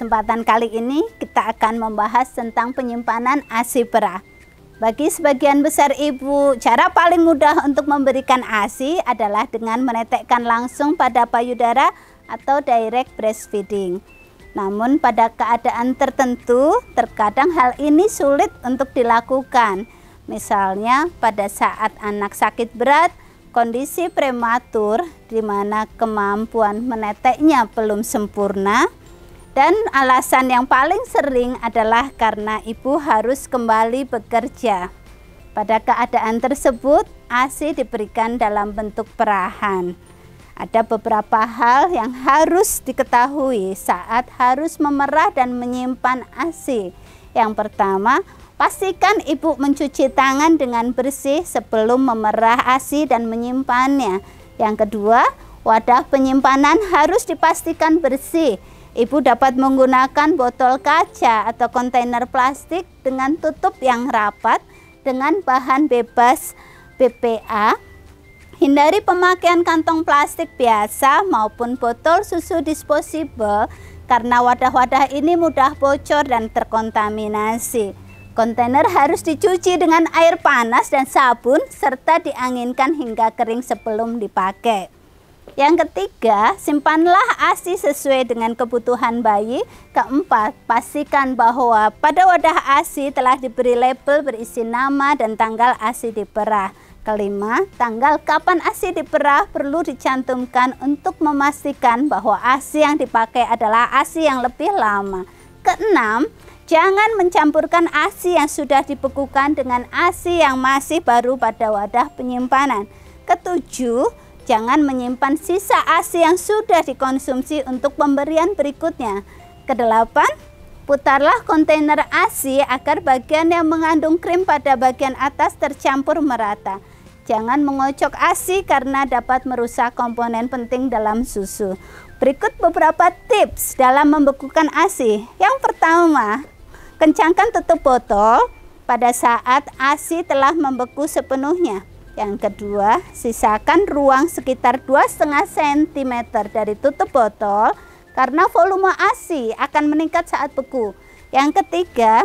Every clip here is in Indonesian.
kesempatan kali ini kita akan membahas tentang penyimpanan ASI perah. Bagi sebagian besar ibu, cara paling mudah untuk memberikan ASI adalah dengan menetekkan langsung pada payudara atau direct breastfeeding. Namun pada keadaan tertentu, terkadang hal ini sulit untuk dilakukan. Misalnya pada saat anak sakit berat, kondisi prematur di mana kemampuan meneteknya belum sempurna, dan alasan yang paling sering adalah karena ibu harus kembali bekerja. Pada keadaan tersebut, ASI diberikan dalam bentuk perahan. Ada beberapa hal yang harus diketahui saat harus memerah dan menyimpan ASI. Yang pertama, pastikan ibu mencuci tangan dengan bersih sebelum memerah ASI dan menyimpannya. Yang kedua, wadah penyimpanan harus dipastikan bersih. Ibu dapat menggunakan botol kaca atau kontainer plastik dengan tutup yang rapat dengan bahan bebas BPA. Hindari pemakaian kantong plastik biasa maupun botol susu disposable karena wadah-wadah ini mudah bocor dan terkontaminasi. Kontainer harus dicuci dengan air panas dan sabun serta dianginkan hingga kering sebelum dipakai. Yang ketiga, simpanlah ASI sesuai dengan kebutuhan bayi. Keempat, pastikan bahwa pada wadah ASI telah diberi label berisi nama dan tanggal ASI diperah. Kelima, tanggal kapan ASI diperah perlu dicantumkan untuk memastikan bahwa ASI yang dipakai adalah ASI yang lebih lama. Keenam, jangan mencampurkan ASI yang sudah dibekukan dengan ASI yang masih baru pada wadah penyimpanan. Ketujuh, jangan menyimpan sisa ASI yang sudah dikonsumsi untuk pemberian berikutnya. Kedelapan, putarlah kontainer ASI agar bagian yang mengandung krim pada bagian atas tercampur merata. Jangan mengocok ASI karena dapat merusak komponen penting dalam susu. Berikut beberapa tips dalam membekukan ASI. Yang pertama, kencangkan tutup botol pada saat ASI telah membeku sepenuhnya. Yang kedua, sisakan ruang sekitar 2,5 cm dari tutup botol karena volume ASI akan meningkat saat beku. Yang ketiga,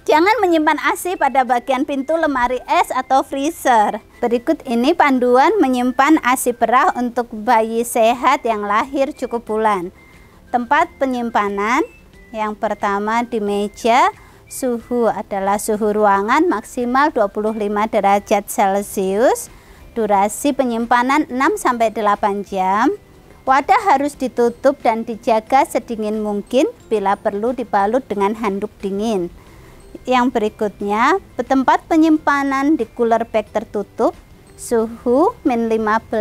jangan menyimpan ASI pada bagian pintu lemari es atau freezer. Berikut ini panduan menyimpan ASI perah untuk bayi sehat yang lahir cukup bulan. Tempat penyimpanan, yang pertama di meja. Suhu adalah suhu ruangan maksimal 25 derajat Celcius. Durasi penyimpanan 6-8 jam. Wadah harus ditutup dan dijaga sedingin mungkin, bila perlu dibalut dengan handuk dingin. Yang berikutnya, tempat penyimpanan di cooler bag tertutup. Suhu min 15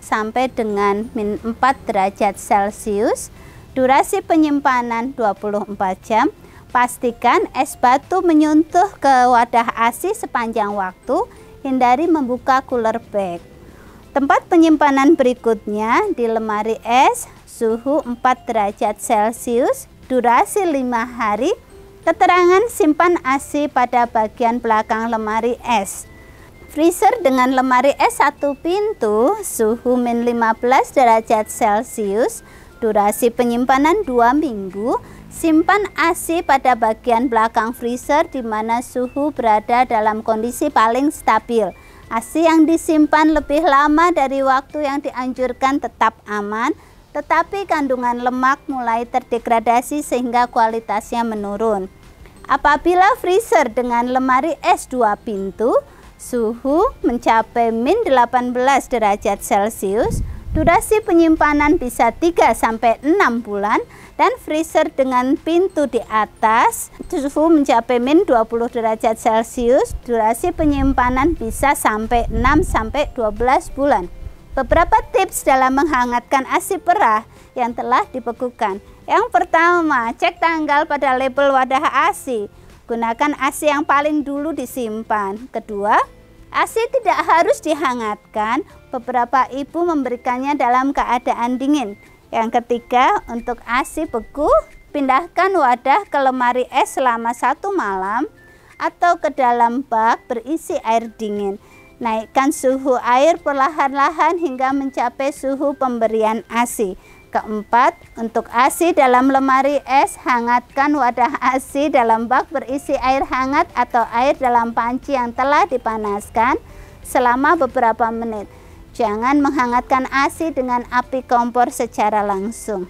sampai dengan min 4 derajat Celcius. Durasi penyimpanan 24 jam. Pastikan es batu menyentuh ke wadah ASI sepanjang waktu. Hindari membuka cooler bag. Tempat penyimpanan berikutnya di lemari es, suhu 4 derajat Celcius, durasi 5 hari. Keterangan simpan ASI pada bagian belakang lemari es. Freezer dengan lemari es 1 pintu, suhu min 15 derajat Celcius, durasi penyimpanan 2 minggu. Simpan ASI pada bagian belakang freezer di mana suhu berada dalam kondisi paling stabil. ASI yang disimpan lebih lama dari waktu yang dianjurkan tetap aman, tetapi kandungan lemak mulai terdegradasi sehingga kualitasnya menurun. Apabila freezer dengan lemari es 2 pintu, suhu mencapai min 18 derajat Celcius, durasi penyimpanan bisa 3-6 bulan, dan freezer dengan pintu di atas, suhu mencapai min 20 derajat Celcius, durasi penyimpanan bisa sampai 6-12 bulan. Beberapa tips dalam menghangatkan ASI perah yang telah dibekukan. Yang pertama, cek tanggal pada label wadah ASI. Gunakan ASI yang paling dulu disimpan. Kedua, ASI tidak harus dihangatkan. Beberapa ibu memberikannya dalam keadaan dingin. Yang ketiga, untuk ASI beku, pindahkan wadah ke lemari es selama 1 malam atau ke dalam bak berisi air dingin. Naikkan suhu air perlahan-lahan hingga mencapai suhu pemberian ASI. keempat, untuk ASI dalam lemari es, hangatkan wadah ASI dalam bak berisi air hangat atau air dalam panci yang telah dipanaskan selama beberapa menit. Jangan menghangatkan ASI dengan api kompor secara langsung.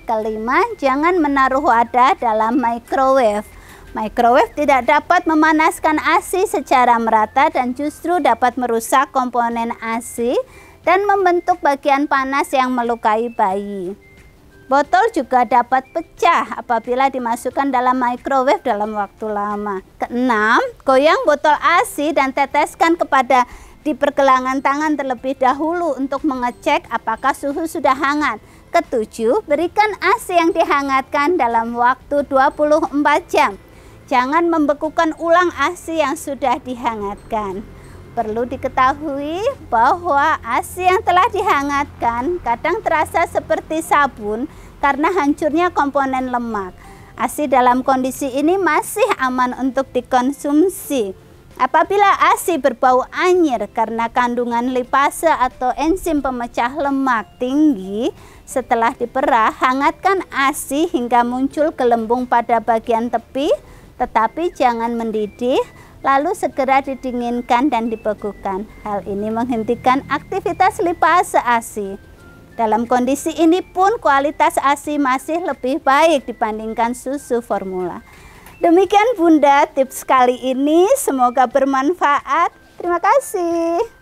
Kelima, jangan menaruh wadah dalam microwave. Microwave tidak dapat memanaskan ASI secara merata dan justru dapat merusak komponen ASI dan membentuk bagian panas yang melukai bayi. Botol juga dapat pecah apabila dimasukkan dalam microwave dalam waktu lama. Keenam, goyang botol ASI dan teteskan di pergelangan tangan terlebih dahulu untuk mengecek apakah suhu sudah hangat. Ketujuh, berikan ASI yang dihangatkan dalam waktu 24 jam. Jangan membekukan ulang ASI yang sudah dihangatkan. Perlu diketahui bahwa ASI yang telah dihangatkan kadang terasa seperti sabun karena hancurnya komponen lemak. ASI dalam kondisi ini masih aman untuk dikonsumsi. Apabila ASI berbau anyir karena kandungan lipase atau enzim pemecah lemak tinggi, setelah diperah, hangatkan ASI hingga muncul gelembung pada bagian tepi, tetapi jangan mendidih. Lalu segera didinginkan dan dibekukan. Hal ini menghentikan aktivitas lipase ASI. Dalam kondisi ini pun kualitas ASI masih lebih baik dibandingkan susu formula. Demikian Bunda tips kali ini, semoga bermanfaat. Terima kasih.